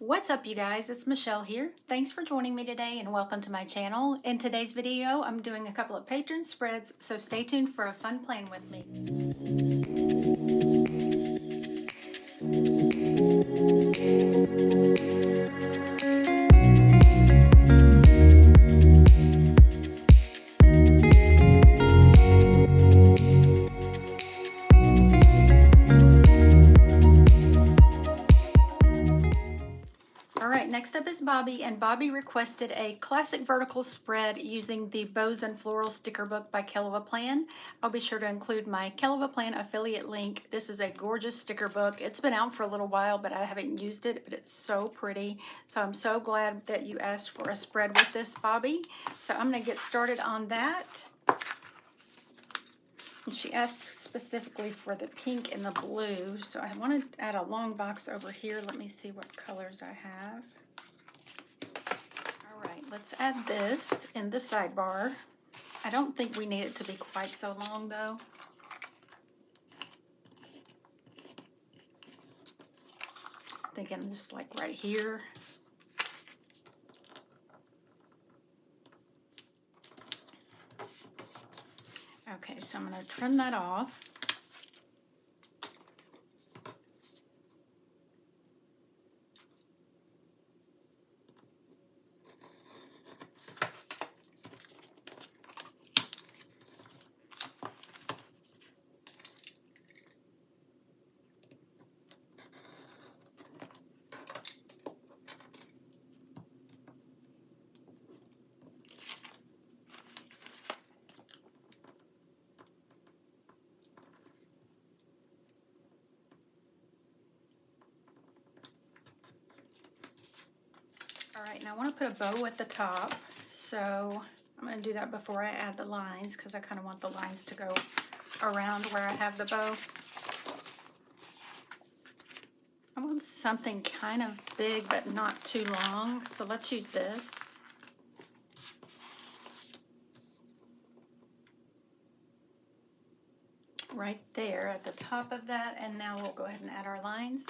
What's up, you guys? It's Michelle here. Thanks for joining me today and welcome to my channel. In today's video, I'm doing a couple of patron spreads, so stay tuned for a fun plan with me. Next up is Bobbie, and Bobbie requested a classic vertical spread using the Bows and Floral sticker book by Plan. I'll be sure to include my Plan affiliate link. This is a gorgeous sticker book. It's been out for a little while, but I haven't used it, but it's so pretty. So I'm so glad that you asked for a spread with this, Bobbie. So I'm going to get started on that. And she asked specifically for the pink and the blue, so I want to add a long box over here. Let me see what colors I have. Alright, let's add this in the sidebar. I don't think we need it to be quite so long though. Thinking just like right here. Okay, so I'm going to trim that off. Alright, now I want to put a bow at the top, so I'm going to do that before I add the lines because I kind of want the lines to go around where I have the bow. I want something kind of big but not too long, so let's use this. Right there at the top of that, and now we'll go ahead and add our lines.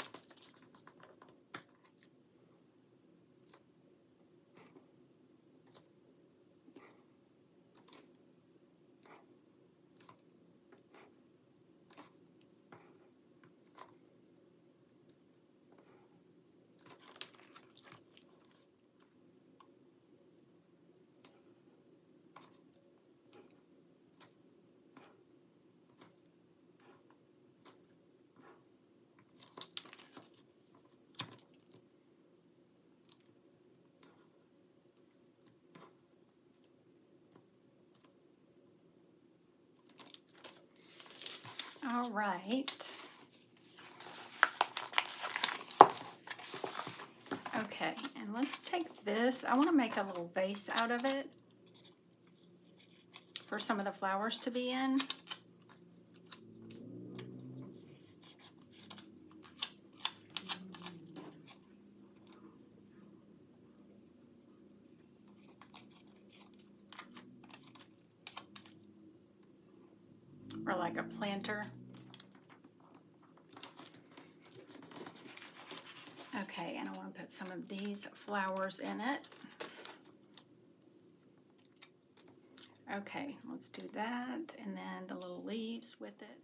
All right. Okay, and let's take this. I want to make a little vase out of it for some of the flowers to be in. Or like a planter. Okay, and I want to put some of these flowers in it. Okay, let's do that, and then the little leaves with it.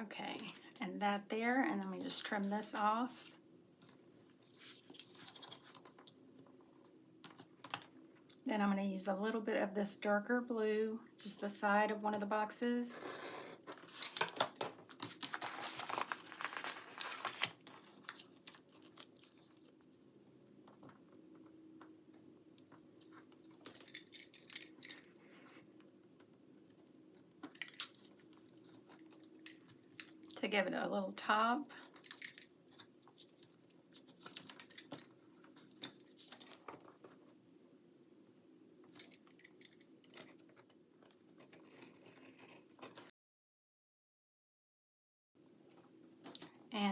Okay, and that there, and then we just trim this off. Then I'm going to use a little bit of this darker blue, just the side of one of the boxes. To give it a little top.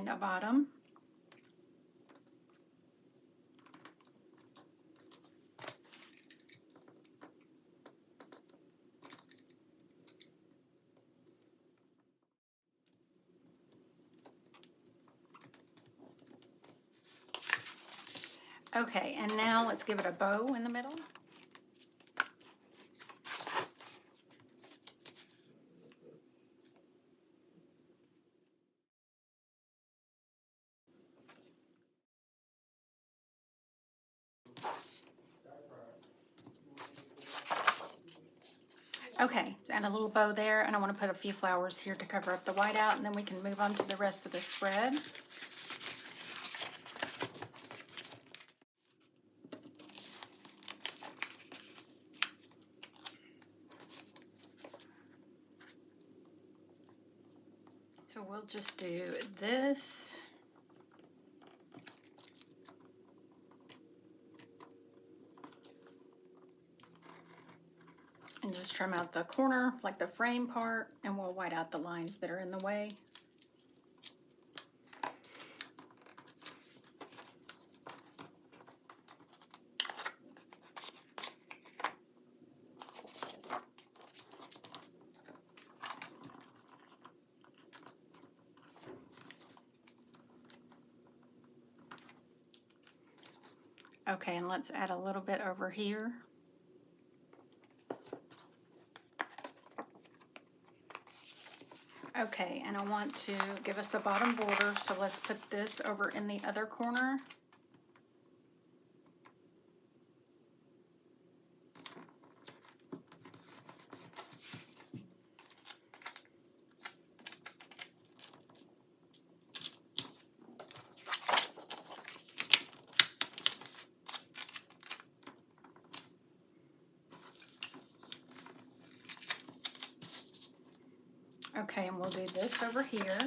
and a bottom. Okay, and now let's give it a bow in the middle. Okay, add a little bow there, and I want to put a few flowers here to cover up the whiteout, and then we can move on to the rest of the spread. So we'll just do this. And just trim out the corner, like the frame part, and we'll white out the lines that are in the way. Okay, and let's add a little bit over here. Okay, and I want to give us a bottom border, so let's put this over in the other corner. Okay, and we'll do this over here.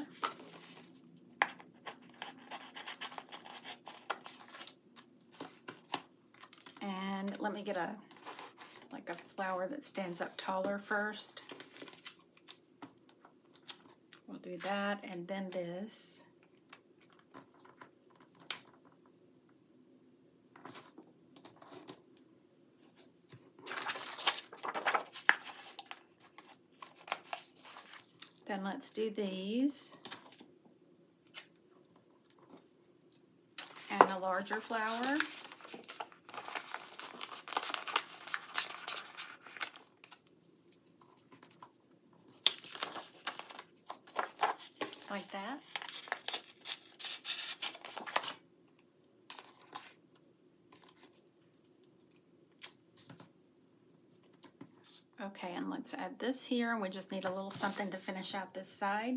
And let me get a flower that stands up taller first. We'll do that, and then this. Then let's do these. And a larger flower. Like that. Okay, and let's add this here, and we just need a little something to finish out this side.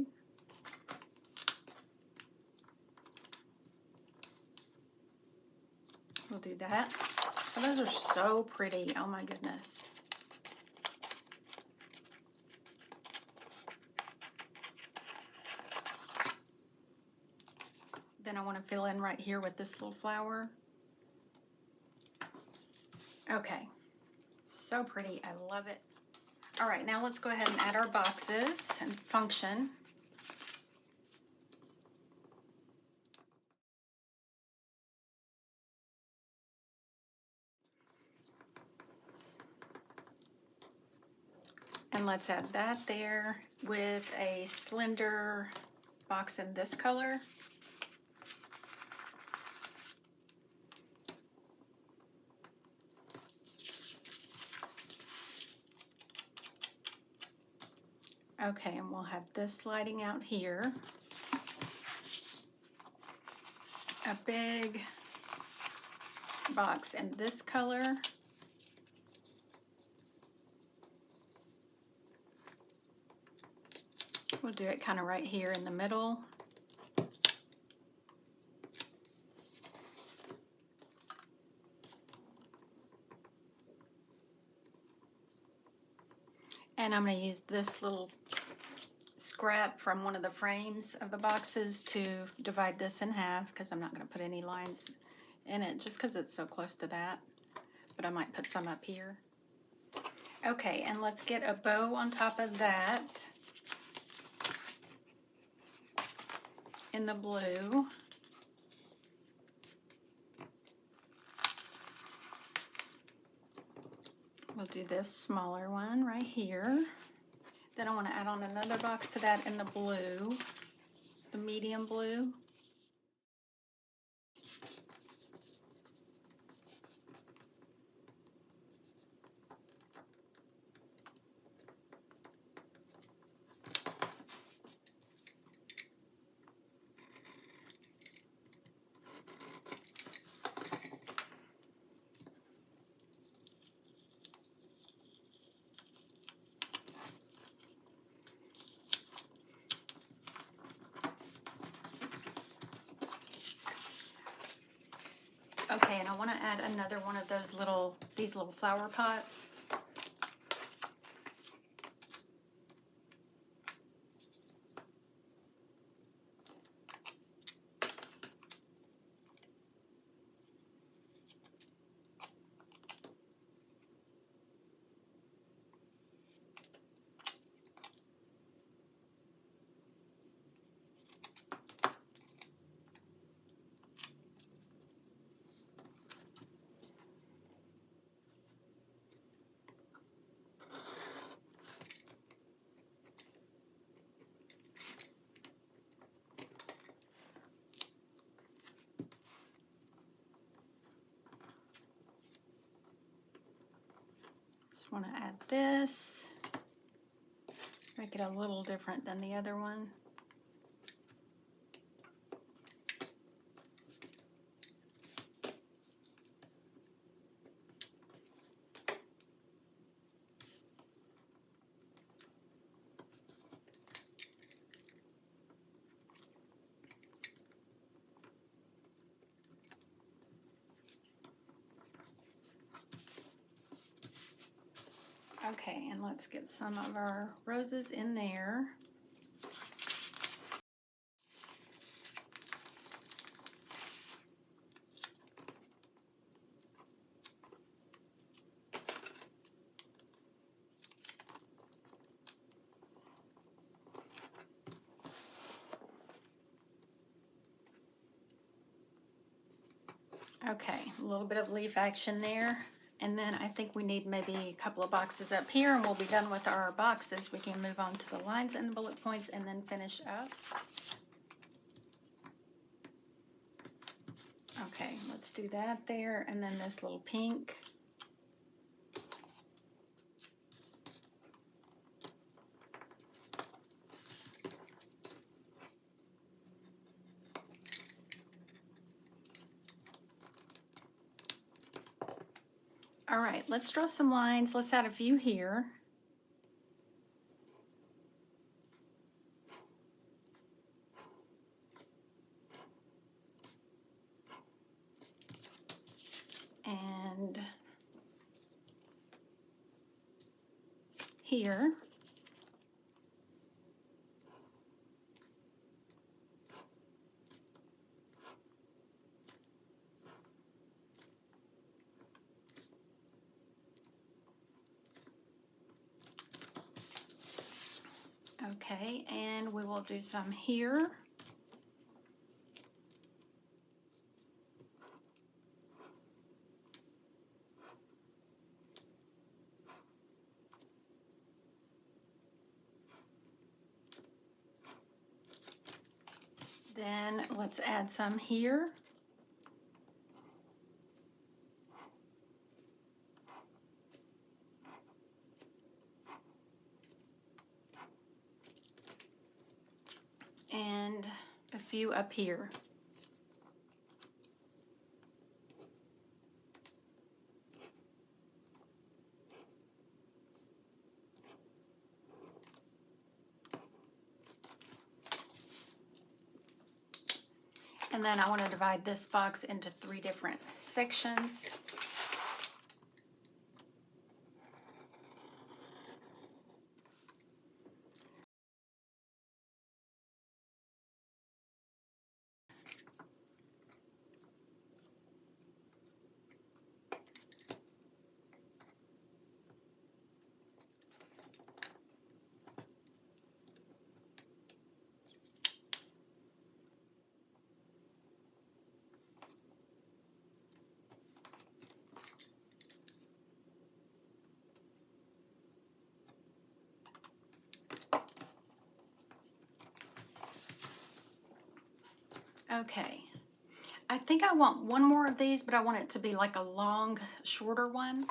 We'll do that. Oh, those are so pretty. Oh my goodness. Then I want to fill in right here with this little flower. Okay, so pretty. I love it. All right, now let's go ahead and add our boxes and function. And let's add that there with a slender box in this color. Okay, and we'll have this sliding out here. A big box in this color. We'll do it kind of right here in the middle. And I'm going to use this little scrap from one of the frames of the boxes to divide this in half, because I'm not going to put any lines in it just because it's so close to that, but I might put some up here. Okay, and let's get a bow on top of that. in the blue. We'll do this smaller one right here. Then I want to add on another box to that in the blue, the medium blue. Okay, and I want to add another one of those these little flower pots. Just want to add this, make it a little different than the other one. Okay, and let's get some of our roses in there. Okay, a little bit of leaf action there. And then I think we need maybe a couple of boxes up here, and we'll be done with our boxes. We can move on to the lines and the bullet points and then finish up. Okay, let's do that there, and then this little pink. All right, let's draw some lines. Let's add a few here. And here. Okay, and we will do some here. Then let's add some here. And a few up here. And then I want to divide this box into 3 different sections. Okay. I think I want one more of these, but I want it to be like a long, shorter one.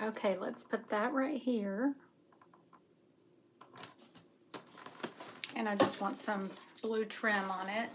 Okay, let's put that right here. And I just want some blue trim on it.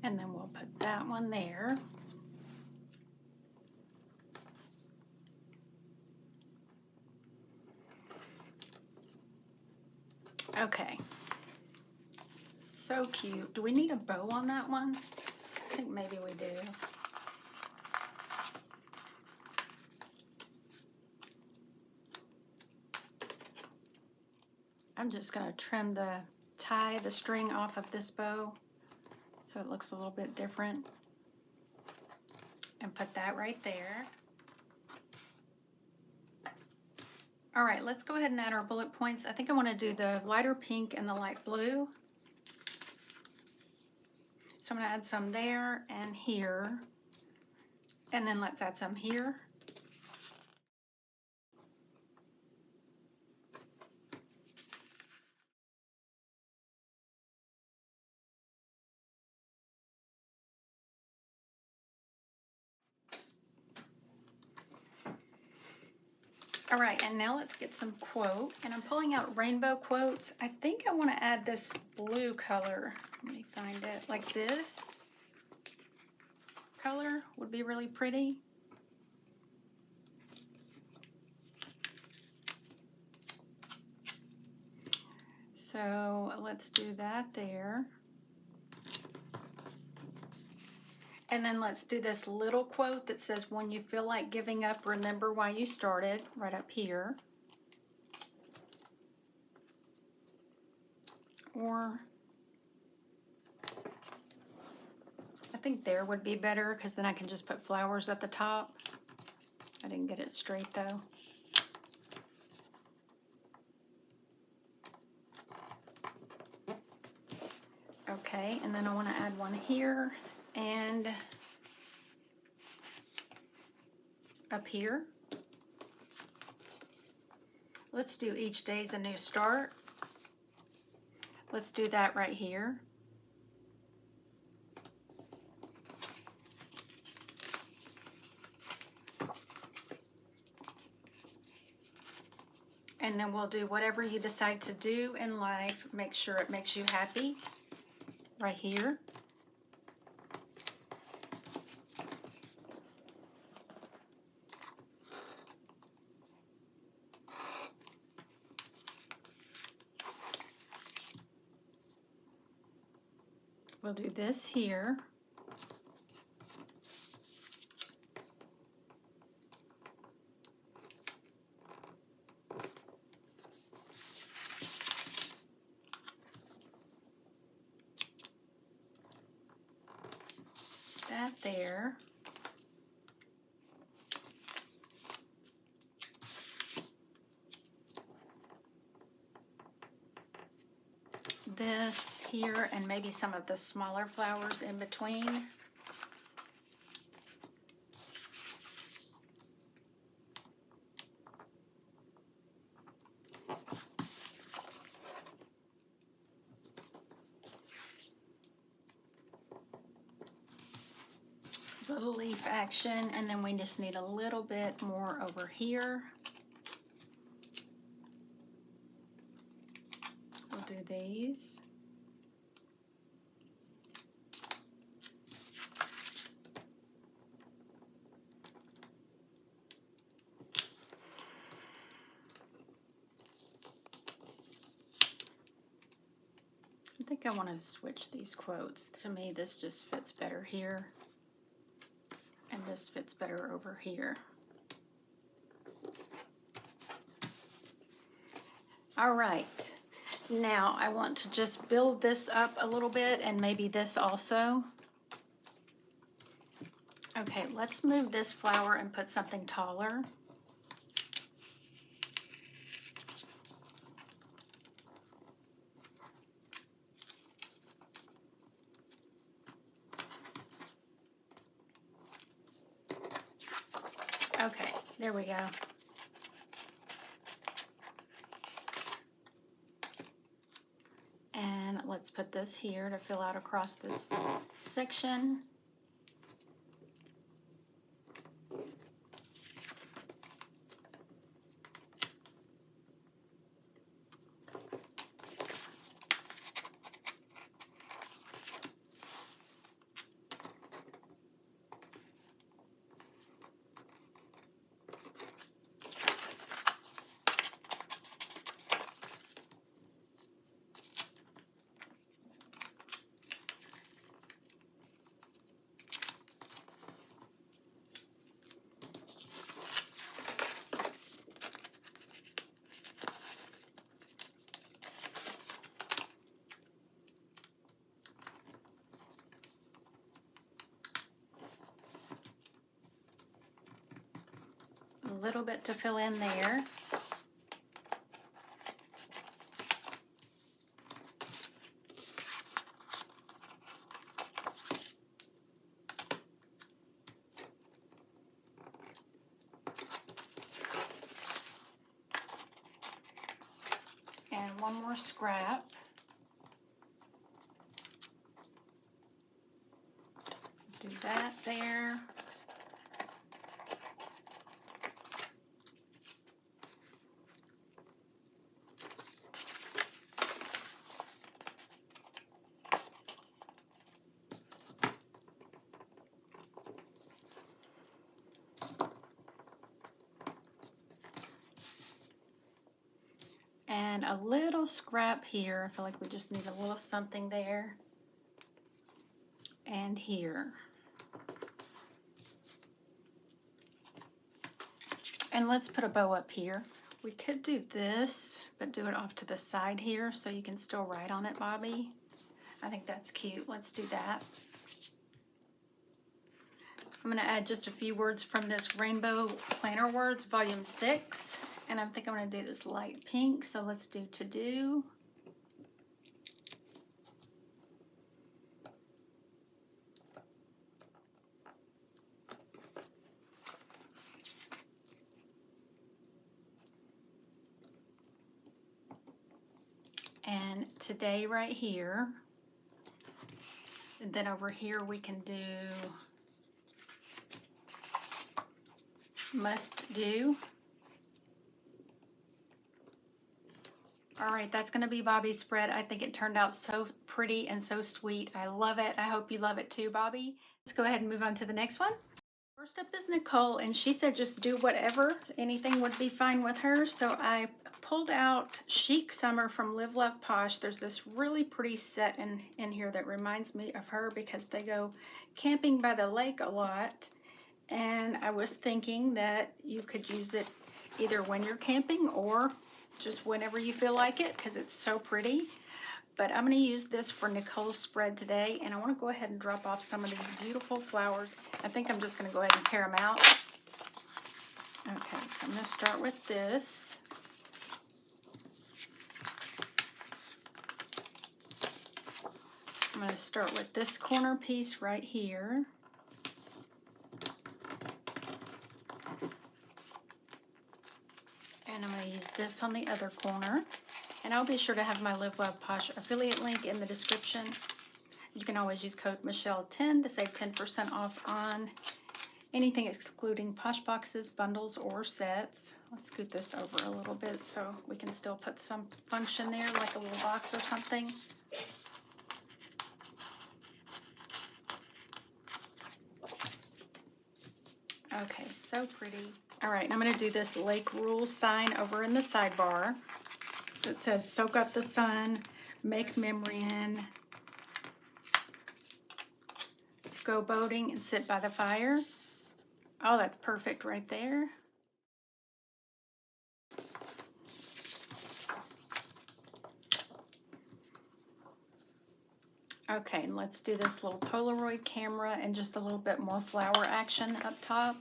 And then we'll put that one there. Okay. So cute. Do we need a bow on that one? I think maybe we do. I'm just going to trim the string off of this bow so it looks a little bit different. And put that right there. All right, let's go ahead and add our bullet points. I think I want to do the lighter pink and the light blue. So I'm going to add some there and here. And then let's add some here. All right, and now let's get some quotes. And I'm pulling out rainbow quotes. I think I want to add this blue color. Let me find it. Like this color would be really pretty. So let's do that there. And then let's do this little quote that says, when you feel like giving up, remember why you started, right up here. Or I think there would be better because then I can just put flowers at the top. I didn't get it straight though. Okay, and then I want to add one here and up here. Let's do each day's a new start. Let's do that right here. And then we'll do whatever you decide to do in life. Make sure it makes you happy right here. We'll do this here. That there. This here, and maybe some of the smaller flowers in between. little leaf action, and then we just need a little bit more over here. We'll do these. I think I want to switch these quotes. To me, this just fits better here, and this fits better over here. All right, now I want to just build this up a little bit, and maybe this also. Okay, let's move this flower and put something taller. Okay, there we go. And let's put this here to fill out across this section. A little bit to fill in there. And one more scrap. Do that there. And a little scrap here. I feel like we just need a little something there. And here. And let's put a bow up here. We could do this, but do it off to the side here so you can still write on it, Bobbie. I think that's cute. Let's do that. I'm going to add just a few words from this Rainbow Planner Words, Volume 6. And I think I'm going to do this light pink, so let's do to do. And today right here. And then over here we can do must do. All right, that's going to be Bobbie's spread. I think it turned out so pretty and so sweet. I love it. I hope you love it too, Bobbie. Let's go ahead and move on to the next one. First up is Nicole, and she said just do whatever. Anything would be fine with her. So I pulled out Chic Summer from Live Love Posh. There's this really pretty set in here that reminds me of her because they go camping by the lake a lot. And I was thinking that you could use it either when you're camping or just whenever you feel like it because it's so pretty. But I'm going to use this for Nicole's spread today, and I want to go ahead and drop off some of these beautiful flowers. I think I'm just going to go ahead and tear them out. Okay, so I'm going to start with this. I'm going to start with this corner piece right here. And I'm going to use this on the other corner. And I'll be sure to have my Live Love Posh affiliate link in the description. You can always use code Michelle10 to save 10% off on anything excluding Posh boxes, bundles, or sets. Let's scoot this over a little bit so we can still put some function there, like a little box or something. Okay, so pretty. All right, I'm going to do this Lake Rule sign over in the sidebar. It says, soak up the sun, make memory in, go boating and sit by the fire. Oh, that's perfect right there. Okay, and let's do this little Polaroid camera and just a little bit more flower action up top.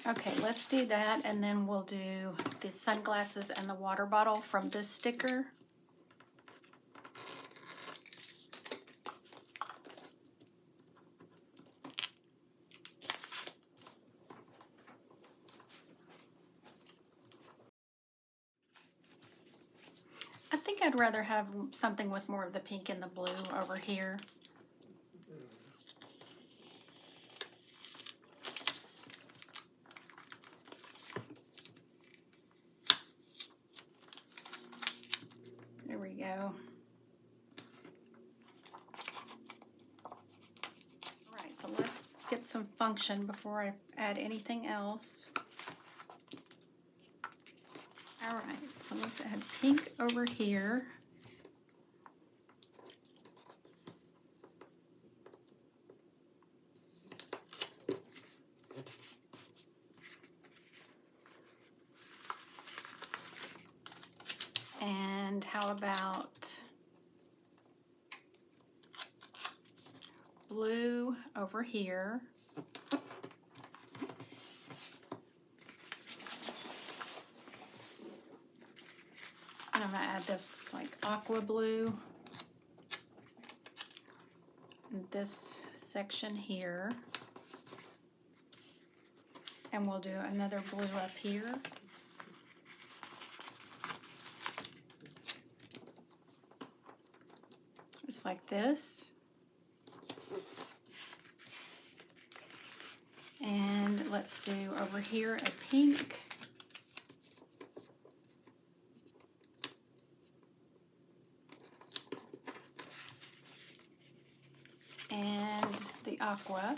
Okay, let's do that, and then we'll do the sunglasses and the water bottle from this sticker. I think I'd rather have something with more of the pink and the blue over here. There we go. All right, so let's get some function before I add anything else. All right, so let's add pink over here. And how about blue over here? And I'm gonna add this like aqua blue in this section here. And we'll do another blue up here. Just like this. And let's do over here a pink. And the aqua.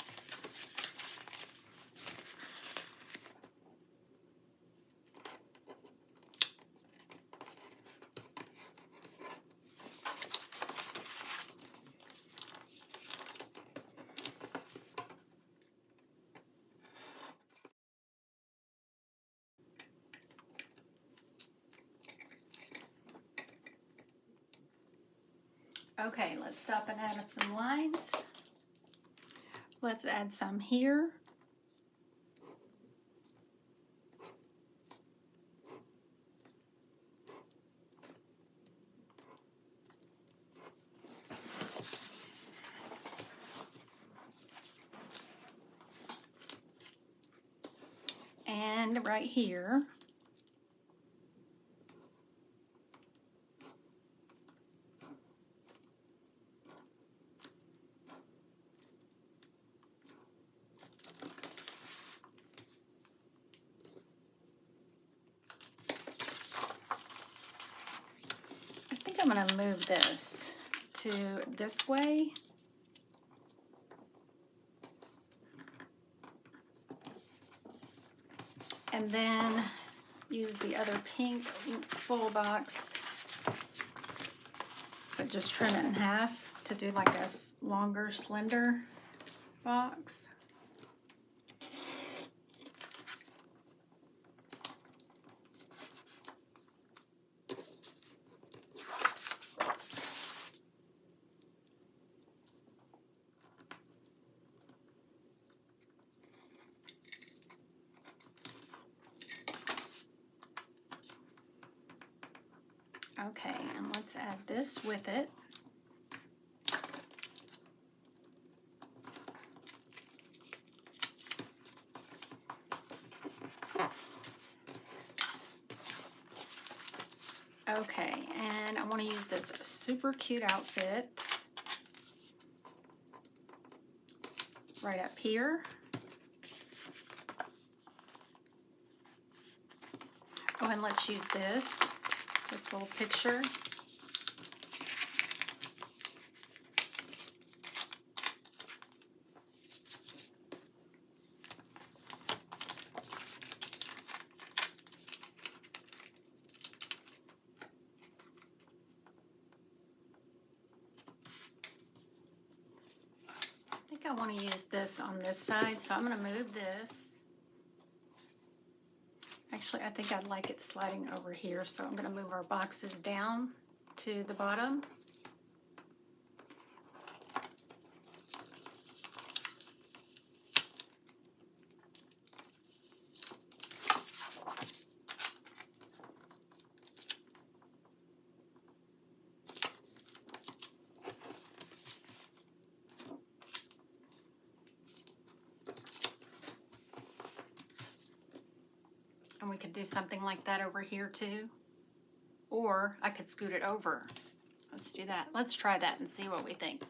Okay, let's stop and add some lines. Let's add some here. And right here. I think I'm going to move this to this way. And then use the other pink full box, but just trim it in half to do like a longer, slender box. Okay, and let's add this with it. Okay, and I want to use this super cute outfit right up here. Oh, and let's use this little picture. I think I want to use this on this side, so I'm going to move this. Actually, I think I'd like it sliding over here, so I'm going to move our boxes down to the bottom. And we could do something like that over here too. Or I could scoot it over. Let's do that. Let's try that and see what we think.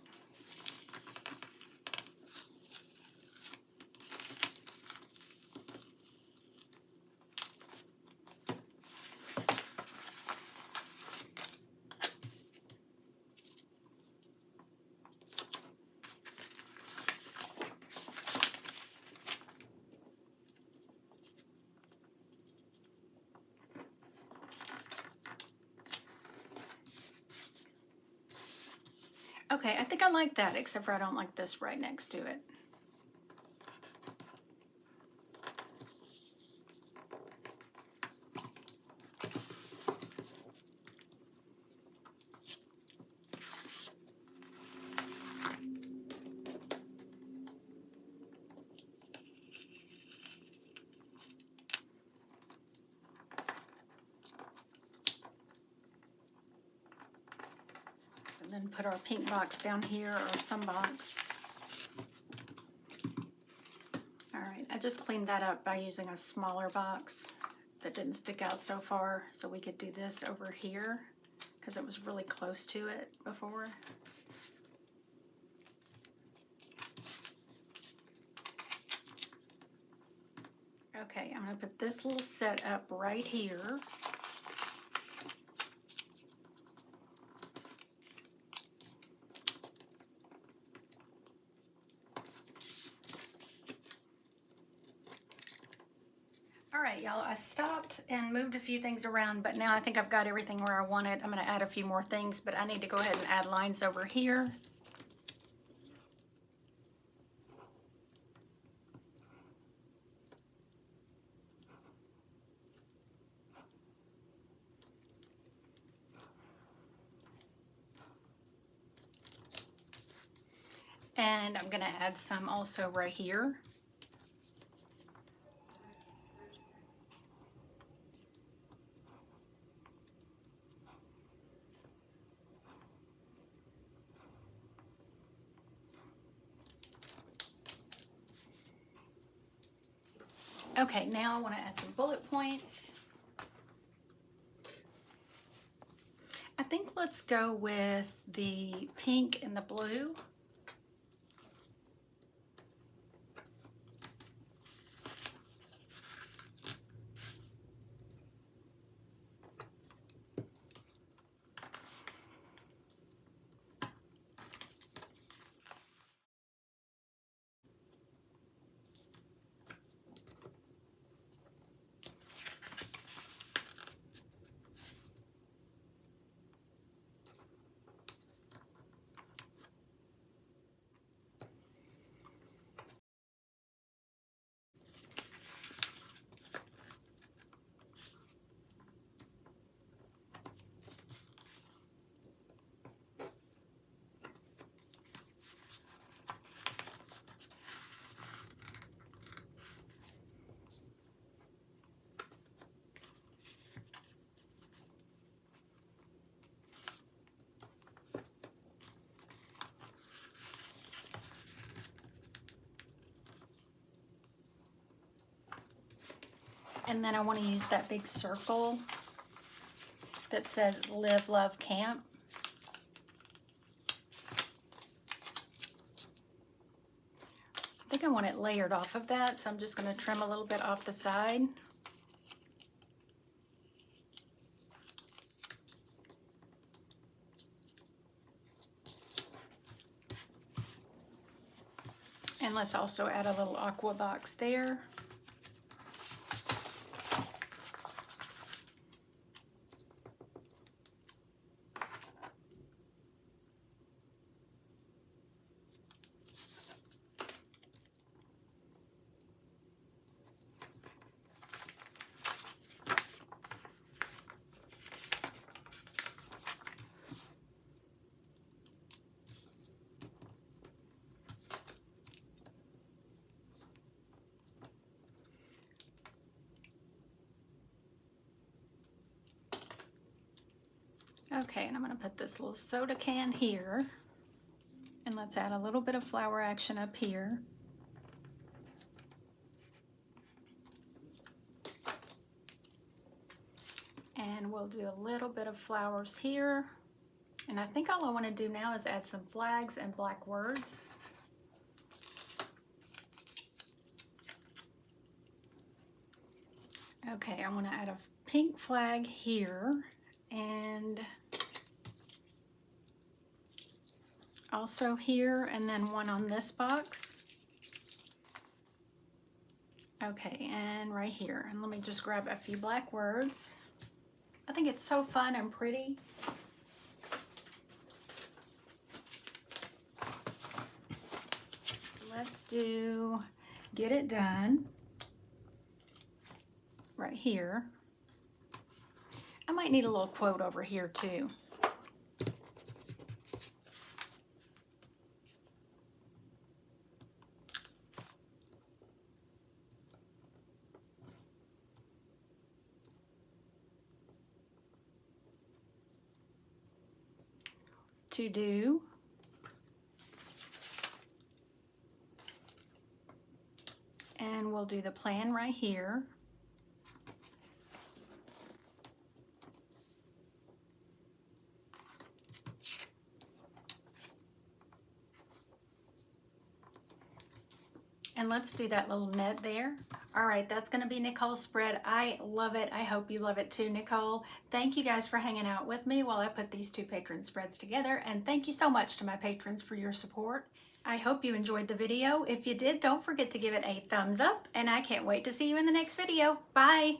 Okay, I think I like that, except for I don't like this right next to it. And then put our pink box down here, or some box. All right, I just cleaned that up by using a smaller box that didn't stick out so far, so we could do this over here because it was really close to it before. Okay, I'm going to put this little set up right here. All right, y'all, I stopped and moved a few things around, but now I think I've got everything where I want it. I'm going to add a few more things, but I need to go ahead and add lines over here. And I'm going to add some also right here. Okay, now I want to add some bullet points. I think let's go with the pink and the blue. And then I want to use that big circle that says Live, Love, Camp. I think I want it layered off of that, so I'm just going to trim a little bit off the side. And let's also add a little aqua box there. Okay, and I'm going to put this little soda can here, and let's add a little bit of flower action up here. And we'll do a little bit of flowers here. And I think all I want to do now is add some flags and black words. Okay, I want to add a pink flag here, and also here, and then one on this box. Okay, and right here. And let me just grab a few black words. I think it's so fun and pretty. Let's do Get It Done right here. I might need a little quote over here too. To do. And we'll do the plan right here. And let's do that little net there. All right, that's gonna be Nicole's spread. I love it. I hope you love it too, Nicole. Thank you guys for hanging out with me while I put these two patron spreads together. And thank you so much to my patrons for your support. I hope you enjoyed the video. If you did, don't forget to give it a thumbs up, and I can't wait to see you in the next video. Bye.